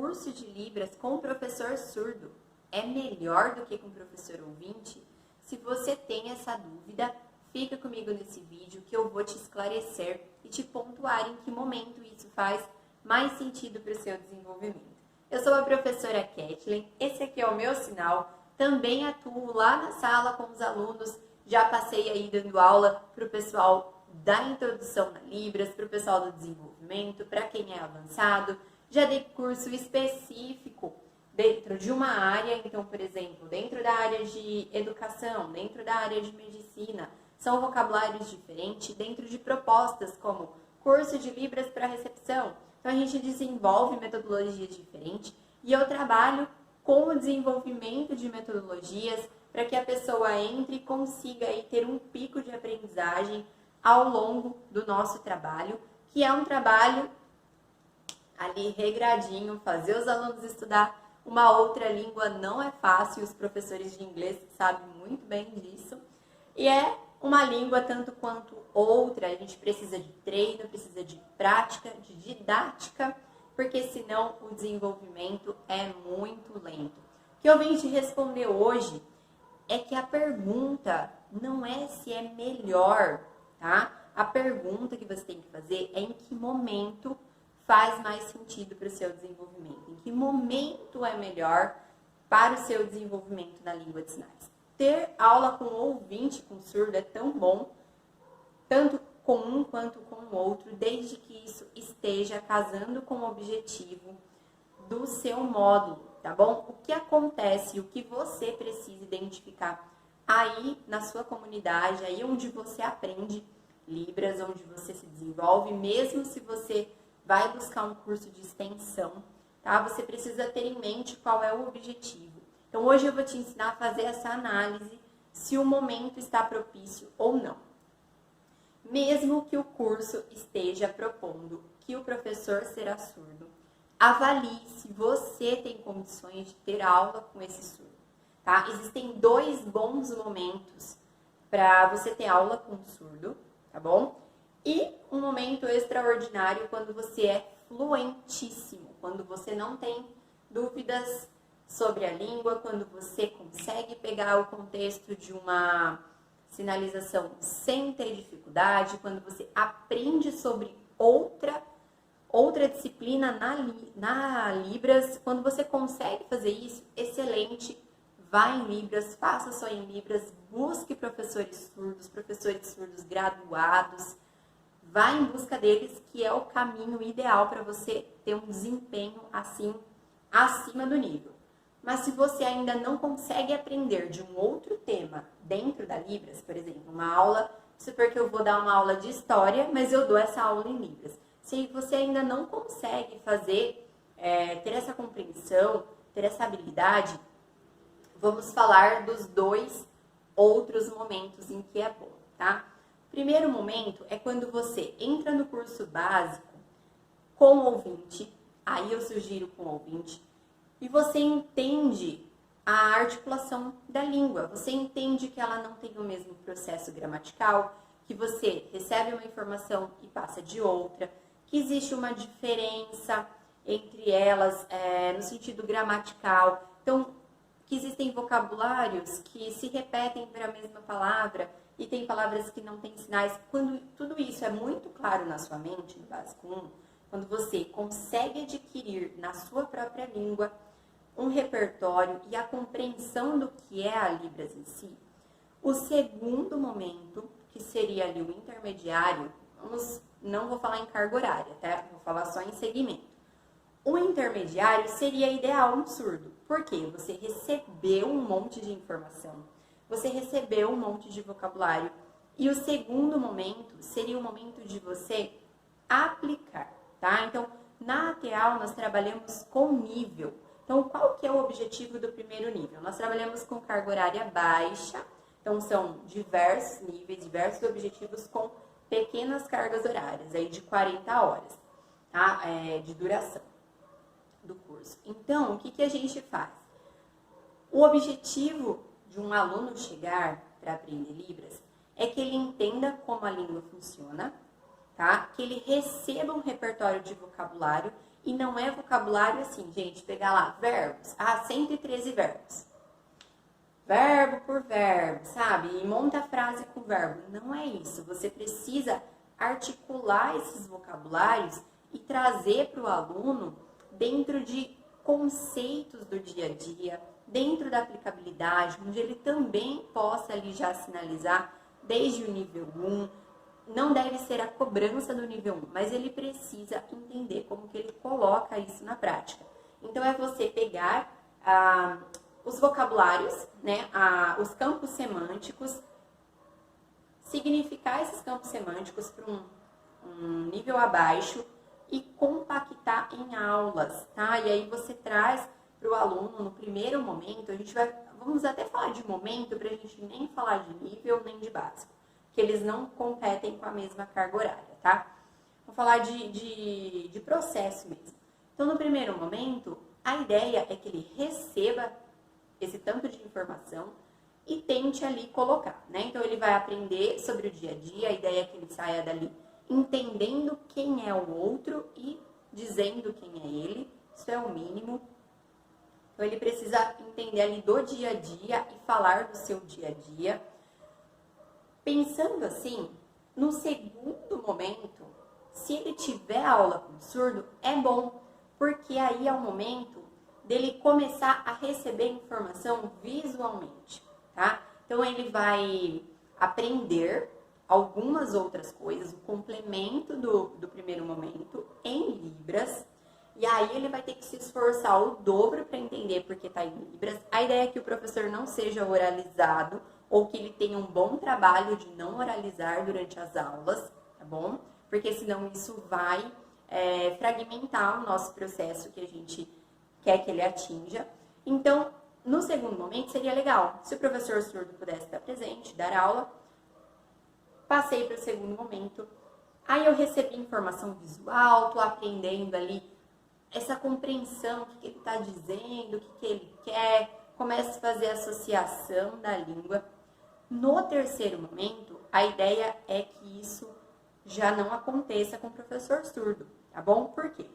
curso de Libras com professor surdo é melhor do que com professor ouvinte? Se você tem essa dúvida, fica comigo nesse vídeo que eu vou te esclarecer e te pontuar em que momento isso faz mais sentido para o seu desenvolvimento. Eu sou a professora Kathleen, esse aqui é o meu sinal, também atuo lá na sala com os alunos, já passei aí dando aula para o pessoal da introdução na Libras, para o pessoal do desenvolvimento, para quem é avançado, já dei curso específico dentro de uma área, então, por exemplo, dentro da área de educação, dentro da área de medicina, são vocabulários diferentes, dentro de propostas como curso de Libras para recepção. Então, a gente desenvolve metodologias diferentes e eu trabalho com o desenvolvimento de metodologias para que a pessoa entre e consiga aí ter um pico de aprendizagem ao longo do nosso trabalho, que é um trabalho ali regradinho, fazer os alunos estudar uma outra língua não é fácil, os professores de inglês sabem muito bem disso, e é uma língua tanto quanto outra, a gente precisa de treino, precisa de prática, de didática, porque senão o desenvolvimento é muito lento. O que eu vim te responder hoje é que a pergunta não é se é melhor, tá? A pergunta que você tem que fazer é em que momento faz mais sentido para o seu desenvolvimento, em que momento é melhor para o seu desenvolvimento na língua de sinais. Ter aula com ouvinte, com surdo, é tão bom, tanto com um quanto com o outro, desde que isso esteja casando com o objetivo do seu módulo, tá bom? O que acontece, o que você precisa identificar aí na sua comunidade, aí onde você aprende Libras, onde você se desenvolve, mesmo se você vai buscar um curso de extensão, tá? Você precisa ter em mente qual é o objetivo. Então, hoje eu vou te ensinar a fazer essa análise, se o momento está propício ou não. Mesmo que o curso esteja propondo que o professor será surdo, avalie se você tem condições de ter aula com esse surdo, tá? Existem 2 bons momentos para você ter aula com surdo, tá bom? E um momento extraordinário quando você é fluentíssimo, quando você não tem dúvidas sobre a língua, quando você consegue pegar o contexto de uma sinalização sem ter dificuldade, quando você aprende sobre outra disciplina na Libras, quando você consegue fazer isso, excelente, vá em Libras, faça só em Libras, busque professores surdos graduados, vá em busca deles, que é o caminho ideal para você ter um desempenho assim, acima do nível. Mas se você ainda não consegue aprender de um outro tema dentro da Libras, por exemplo, uma aula, supor que eu vou dar uma aula de história, mas eu dou essa aula em Libras. Se você ainda não consegue fazer, ter essa compreensão, ter essa habilidade, vamos falar dos 2 outros momentos em que é bom, tá? Primeiro momento é quando você entra no curso básico com ouvinte, aí eu sugiro com ouvinte, e você entende a articulação da língua, você entende que ela não tem o mesmo processo gramatical, que você recebe uma informação e passa de outra, que existe uma diferença entre elas no sentido gramatical, então que existem vocabulários que se repetem para a mesma palavra, e tem palavras que não têm sinais. Quando tudo isso é muito claro na sua mente, no básico 1, quando você consegue adquirir na sua própria língua um repertório e a compreensão do que é a Libras em si, o segundo momento, que seria ali o intermediário, não vou falar em carga horária, tá? Vou falar só em segmento. O intermediário seria ideal no surdo, porque você recebeu um monte de informação, você recebeu um monte de vocabulário. E o segundo momento seria o momento de você aplicar, tá? Então, na ATAL nós trabalhamos com nível. Então, qual que é o objetivo do primeiro nível? Nós trabalhamos com carga horária baixa. Então, são diversos níveis, diversos objetivos com pequenas cargas horárias, aí de 40 horas, tá? De duração do curso. Então, o que a gente faz? O objetivo de um aluno chegar para aprender Libras é que ele entenda como a língua funciona, tá? Que ele receba um repertório de vocabulário E não é vocabulário assim, gente, pegar lá, verbos. 113 verbos. Verbo por verbo, sabe? E monta a frase com verbo. Não é isso. Você precisa articular esses vocabulários e trazer para o aluno dentro de conceitos do dia a dia, dentro da aplicabilidade, onde ele também possa ali já sinalizar desde o nível 1. Não deve ser a cobrança do nível 1, mas ele precisa entender como que ele coloca isso na prática. Então, é você pegar os vocabulários, né, os campos semânticos, significar esses campos semânticos para um nível abaixo e compactar em aulas, tá? E aí você traz para o aluno, no primeiro momento, vamos até falar de momento, para a gente nem falar de nível nem de básico, que eles não competem com a mesma carga horária, tá? Vou falar de processo mesmo. Então, no primeiro momento, a ideia é que ele receba esse tanto de informação e tente ali colocar, né? Então, ele vai aprender sobre o dia a dia, a ideia é que ele saia dali entendendo quem é o outro e dizendo quem é ele, isso é o mínimo. Então, ele precisa entender ali do dia a dia e falar do seu dia a dia. Pensando assim, no segundo momento, se ele tiver aula com surdo, é bom, porque aí é o momento dele começar a receber informação visualmente, tá? Então, ele vai aprender algumas outras coisas, o complemento do primeiro momento em Libras, e aí ele vai ter que se esforçar o dobro para entender porque está em Libras. A ideia é que o professor não seja oralizado ou que ele tenha um bom trabalho de não oralizar durante as aulas, tá bom? Porque senão isso vai fragmentar o nosso processo que a gente quer que ele atinja. Então, no segundo momento, seria legal se o professor surdo pudesse estar presente, dar aula. Passei para o segundo momento, aí eu recebi informação visual, estou aprendendo ali essa compreensão, o que ele está dizendo, o que ele quer, começo a fazer a associação da língua. No terceiro momento, a ideia é que isso já não aconteça com o professor surdo, tá bom? Por quê?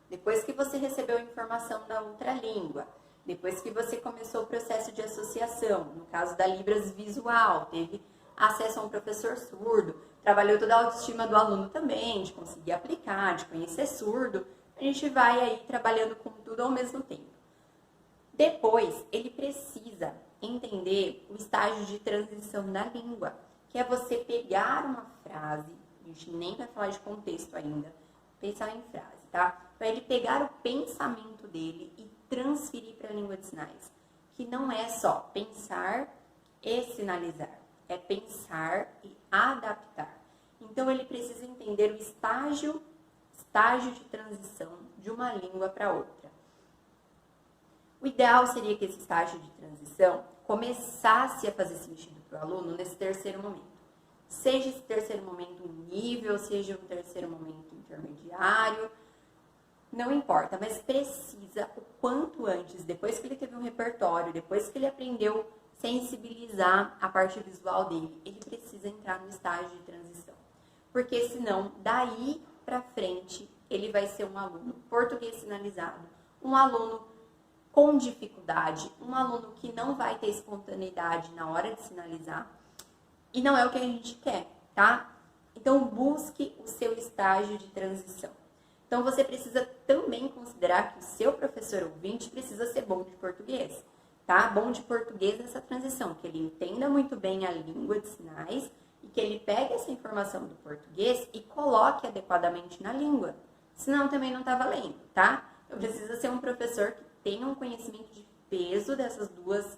Depois que você recebeu a informação da outra língua, depois que você começou o processo de associação, no caso da Libras visual, teve acesso a um professor surdo, trabalhou toda a autoestima do aluno também, de conseguir aplicar, de conhecer surdo, a gente vai aí trabalhando com tudo ao mesmo tempo. Depois, ele precisa entender o estágio de transição da língua, que é você pegar uma frase, a gente nem vai falar de contexto ainda, pensar em frase, tá? Para ele pegar o pensamento dele e transferir para a língua de sinais, que não é só pensar e sinalizar, é pensar e adaptar. Então, ele precisa entender o estágio de transição de uma língua para outra. O ideal seria que esse estágio de transição começasse a fazer sentido para o aluno nesse terceiro momento. Seja esse terceiro momento um nível, seja um terceiro momento intermediário, não importa, mas precisa o quanto antes, depois que ele teve um repertório, depois que ele aprendeu sensibilizar a parte visual dele, ele precisa entrar no estágio de transição. Porque senão, daí para frente, ele vai ser um aluno português sinalizado, um aluno com dificuldade, um aluno que não vai ter espontaneidade na hora de sinalizar, e não é o que a gente quer, tá? Então, busque o seu estágio de transição. Então, você precisa também considerar que o seu professor ouvinte precisa ser bom de português, tá? Bom de português nessa transição, que ele entenda muito bem a língua de sinais e que ele pegue essa informação do português e coloque adequadamente na língua. Senão, também não tá valendo, tá? Então, precisa ser um professor que tenha um conhecimento de peso dessas duas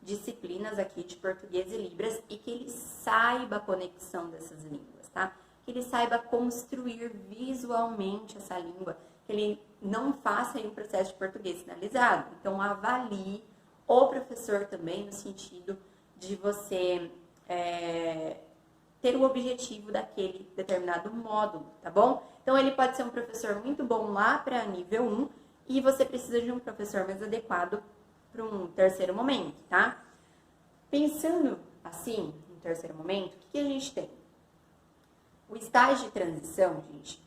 disciplinas aqui de português e Libras e que ele saiba a conexão dessas línguas, tá? Que ele saiba construir visualmente essa língua, que ele não faça aí um processo de português sinalizado. Então, avalie o professor também no sentido de você ter o objetivo daquele determinado módulo, tá bom? Então, ele pode ser um professor muito bom lá para nível 1 e você precisa de um professor mais adequado para um terceiro momento, tá? Pensando assim, no terceiro momento, o que a gente tem? O estágio de transição, gente,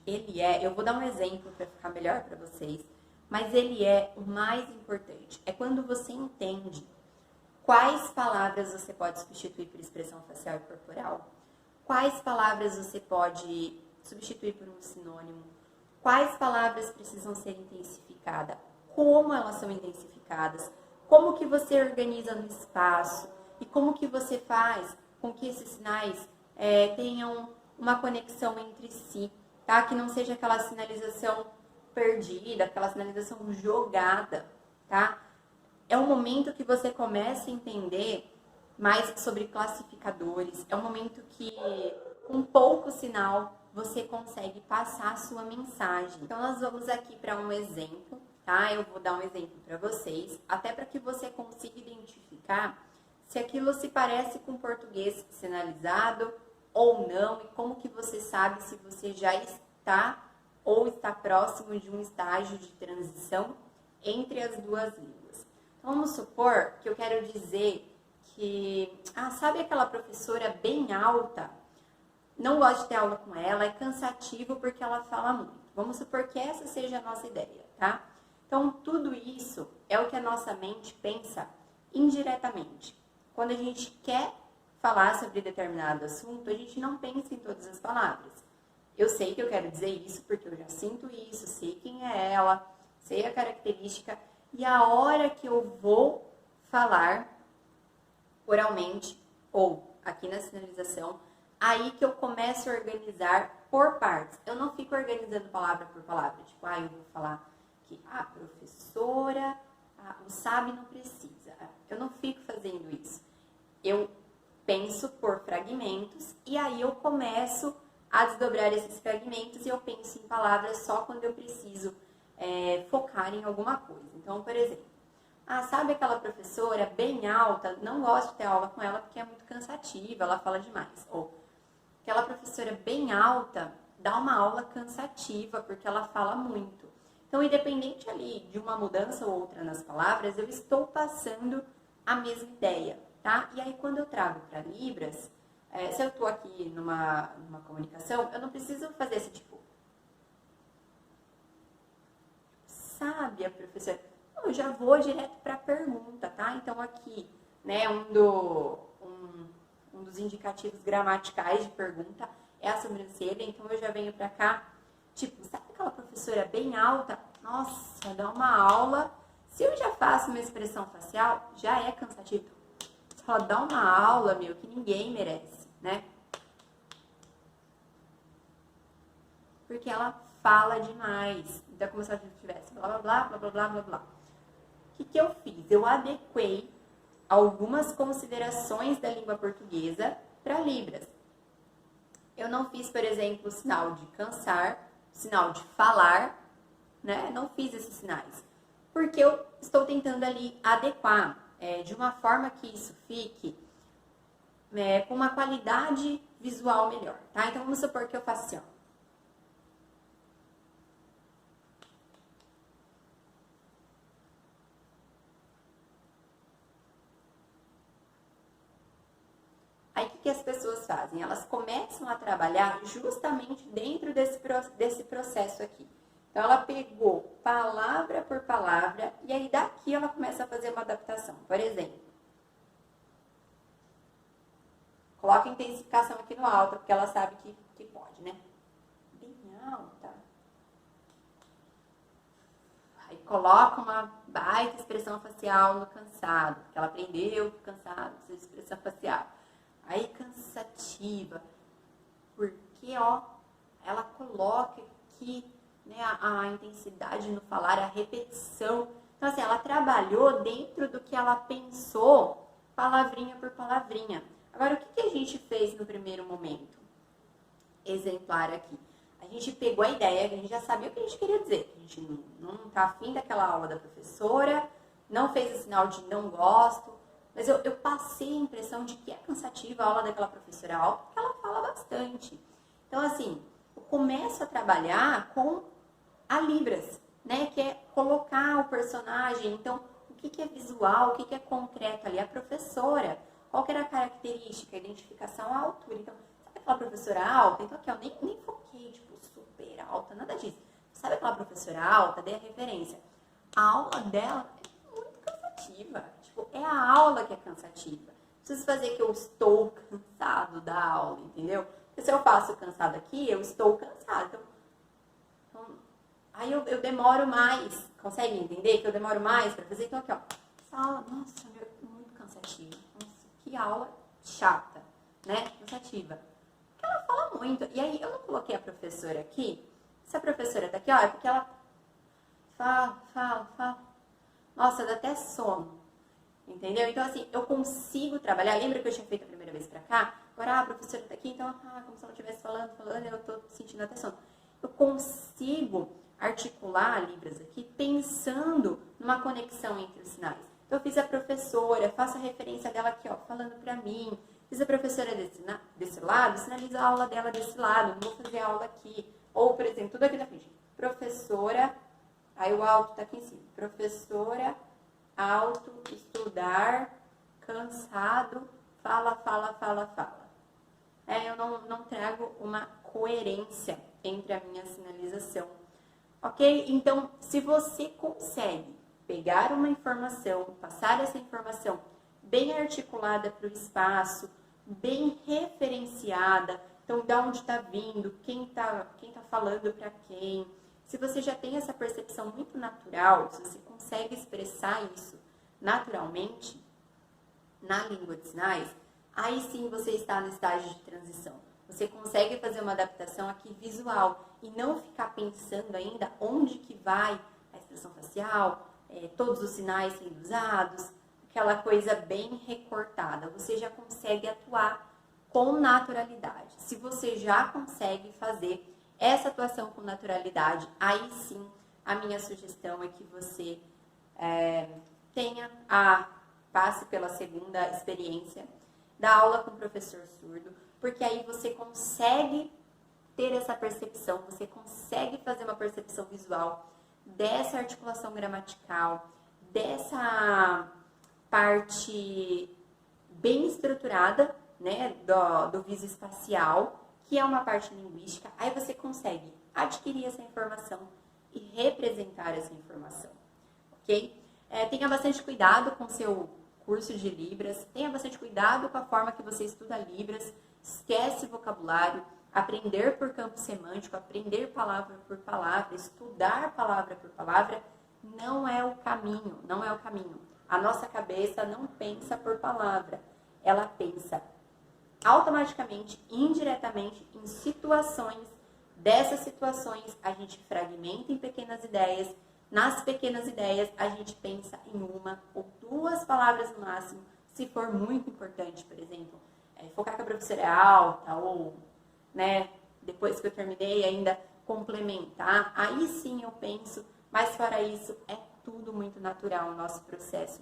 eu vou dar um exemplo para ficar melhor para vocês, mas ele é o mais importante. É quando você entende quais palavras você pode substituir por expressão facial e corporal, quais palavras você pode substituir por um sinônimo, quais palavras precisam ser intensificadas, como elas são intensificadas, como que você organiza no espaço e como que você faz com que esses sinais tenham uma conexão entre si, tá? Que não seja aquela sinalização perdida, aquela sinalização jogada, tá? É um momento que você começa a entender mais sobre classificadores, é um momento que, com pouco sinal, você consegue passar a sua mensagem. Então, nós vamos aqui para um exemplo, tá? Eu vou dar um exemplo para vocês, até para que você consiga identificar se aquilo se parece com português sinalizado ou não, e como que você sabe se você já está ou está próximo de um estágio de transição entre as duas línguas. Então, vamos supor que eu quero dizer que, sabe aquela professora bem alta? Não gosto de ter aula com ela, é cansativo porque ela fala muito. Vamos supor que essa seja a nossa ideia, tá? Então, tudo isso é o que a nossa mente pensa indiretamente. Quando a gente quer falar sobre determinado assunto, a gente não pensa em todas as palavras. Eu sei que eu quero dizer isso porque eu já sinto isso, sei quem é ela, sei a característica, e a hora que eu vou falar oralmente ou aqui na sinalização, aí que eu começo a organizar por partes. Eu não fico organizando palavra por palavra, tipo, eu vou falar que a professora, o sabe não precisa. Eu não fico fazendo isso. Eu penso por fragmentos e aí eu começo a desdobrar esses fragmentos e eu penso em palavras só quando eu preciso focar em alguma coisa. Então, por exemplo, sabe aquela professora bem alta, não gosto de ter aula com ela porque é muito cansativa, ela fala demais. Ou aquela professora bem alta dá uma aula cansativa porque ela fala muito. Então, independente ali de uma mudança ou outra nas palavras, eu estou passando a mesma ideia, tá? E aí, quando eu trago para Libras, se eu estou aqui numa comunicação, eu não preciso fazer esse tipo. Sabe, a professora? Eu já vou direto para a pergunta, tá? Então, aqui, né, um dos indicativos gramaticais de pergunta é a sobrancelha. Então, eu já venho para cá, tipo, sabe aquela professora bem alta? Nossa, dá uma aula. Se eu já faço uma expressão facial, já é cansativo. Só dá uma aula, meu, que ninguém merece, né? Porque ela fala demais. Então, como se ela tivesse blá, blá, blá, blá, blá, blá, blá, blá. O que eu fiz? Eu adequei algumas considerações da língua portuguesa para Libras. Eu não fiz, por exemplo, o sinal de cansar, o sinal de falar, né? Não fiz esses sinais. Porque eu estou tentando ali adequar de uma forma que isso fique com uma qualidade visual melhor, tá? Então, vamos supor que eu faço assim, ó. Aí, o que as pessoas fazem? Elas começam a trabalhar justamente dentro desse processo aqui. Então, ela pegou palavra por palavra e aí daqui ela começa a fazer uma adaptação. Por exemplo, coloca intensificação aqui no alto, porque ela sabe que pode, né? Bem alta. Aí coloca uma baita expressão facial no cansado, porque ela aprendeu que cansado precisa de expressão facial. Aí cansativa, porque ela coloca aqui, né, a intensidade no falar, a repetição. Então, assim, ela trabalhou dentro do que ela pensou, palavrinha por palavrinha. Agora, o que a gente fez no primeiro momento? Exemplar aqui. A gente pegou a ideia, que a gente já sabia o que a gente queria dizer. A gente não tá afim daquela aula da professora, não fez o sinal de não gosto, mas eu passei a impressão de que é cansativa a aula daquela professora alta, porque ela fala bastante. Então, assim, eu começo a trabalhar com a Libras, né? Que é colocar o personagem. Então, o que é visual, o que é concreto ali? A professora, qual que era a característica? A identificação à altura. Então, sabe aquela professora alta? Então aqui, ó, nem foquei, tipo, super alta, nada disso. Sabe aquela professora alta? Dei a referência. A aula dela é muito cansativa. Tipo, é a aula que é cansativa. Preciso fazer que eu estou cansado da aula, entendeu? Porque se eu faço cansado aqui, eu estou cansado. Então aí eu demoro mais. Consegue entender que eu demoro mais para fazer? Então aqui, ó. Essa aula, nossa, é muito cansativa. Nossa, que aula chata, né? Cansativa. Porque ela fala muito. E aí eu não coloquei a professora aqui. Essa professora tá aqui, ó, é porque ela fala. Nossa, dá até sono. Entendeu? Então, assim, eu consigo trabalhar. Lembra que eu tinha feito a primeira vez pra cá? Agora, a professora tá aqui, então, como se ela estivesse falando, eu tô sentindo até sono. Eu consigo articular Libras aqui pensando numa conexão entre os sinais. Então, eu fiz a professora, faço a referência dela aqui, ó, falando pra mim. Fiz a professora desse lado, sinalizo a aula dela desse lado, não vou fazer a aula aqui. Ou, por exemplo, tudo aqui na frente. Professora, aí o alto tá aqui em cima. Professora, alto, estudar, cansado, fala. Eu não trago uma coerência entre a minha sinalização. Ok? Então, se você consegue pegar uma informação, passar essa informação bem articulada para o espaço, bem referenciada, então, de onde está vindo, quem tá falando para quem. Se você já tem essa percepção muito natural, se você consegue expressar isso naturalmente na língua de sinais, aí sim você está no estágio de transição. Você consegue fazer uma adaptação aqui visual e não ficar pensando ainda onde que vai a expressão facial, todos os sinais sendo usados, aquela coisa bem recortada. Você já consegue atuar com naturalidade. Se você já consegue fazer essa atuação com naturalidade, aí sim a minha sugestão é que você passe pela segunda experiência da aula com o professor surdo, porque aí você consegue ter essa percepção, você consegue fazer uma percepção visual dessa articulação gramatical, dessa parte bem estruturada, né, do visoespacial, que é uma parte linguística. Aí você consegue adquirir essa informação e representar essa informação, ok? Tenha bastante cuidado com o seu curso de Libras, tenha bastante cuidado com a forma que você estuda Libras, esquece vocabulário, aprender por campo semântico, aprender palavra por palavra, estudar palavra por palavra, não é o caminho, não é o caminho. A nossa cabeça não pensa por palavra, ela pensa automaticamente, indiretamente, em situações. Dessas situações, a gente fragmenta em pequenas ideias. Nas pequenas ideias, a gente pensa em uma ou duas palavras no máximo, se for muito importante, por exemplo, focar que a professora é alta, ou, né, depois que eu terminei, ainda complementar. Aí sim eu penso, mas fora isso, é tudo muito natural o nosso processo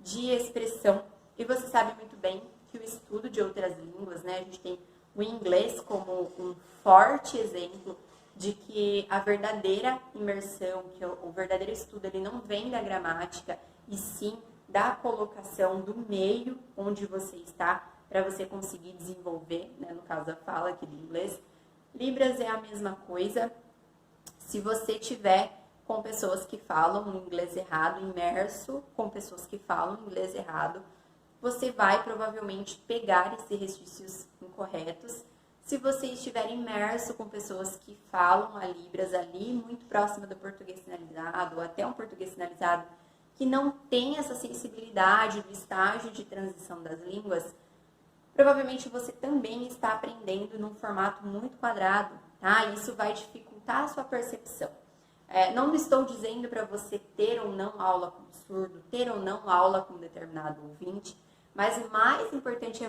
de expressão. E você sabe muito bem que o estudo de outras línguas, né, a gente tem o inglês como um forte exemplo de que a verdadeira imersão, que o verdadeiro estudo, ele não vem da gramática, e sim da colocação do meio onde você está, para você conseguir desenvolver, né, no caso da fala aqui do inglês. Libras é a mesma coisa. Se você tiver com pessoas que falam inglês errado, imerso com pessoas que falam inglês errado, você vai provavelmente pegar esses restícios incorretos. Se você estiver imerso com pessoas que falam a Libras ali, muito próxima do português sinalizado, ou até um português sinalizado, que não tem essa sensibilidade do estágio de transição das línguas, provavelmente você também está aprendendo num formato muito quadrado, tá? Isso vai dificultar a sua percepção. Não estou dizendo para você ter ou não aula com surdo, ter ou não aula com determinado ouvinte, mas o mais importante é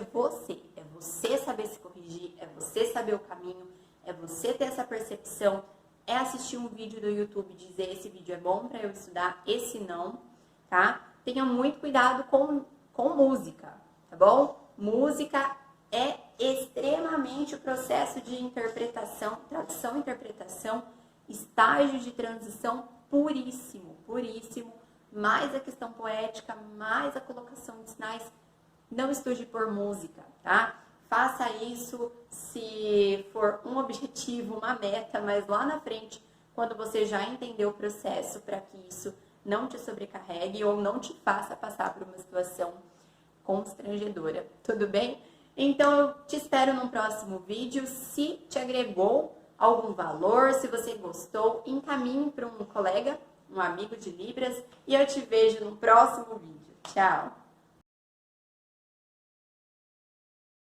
você saber se corrigir, é você saber o caminho, é você ter essa percepção, é assistir um vídeo do YouTube e dizer esse vídeo é bom para eu estudar, esse não, tá? Tenha muito cuidado com música, tá bom? Música é extremamente o processo de interpretação, tradução e interpretação, estágio de transição puríssimo, mais a questão poética, mais a colocação de sinais. Não estude por música, tá? Faça isso se for um objetivo, uma meta, mas lá na frente, quando você já entendeu o processo, para que isso não te sobrecarregue ou não te faça passar por uma situação constrangedora, tudo bem? Então eu te espero no próximo vídeo. Se te agregou algum valor, se você gostou, encaminhe para um colega, um amigo de Libras, e eu te vejo no próximo vídeo. Tchau!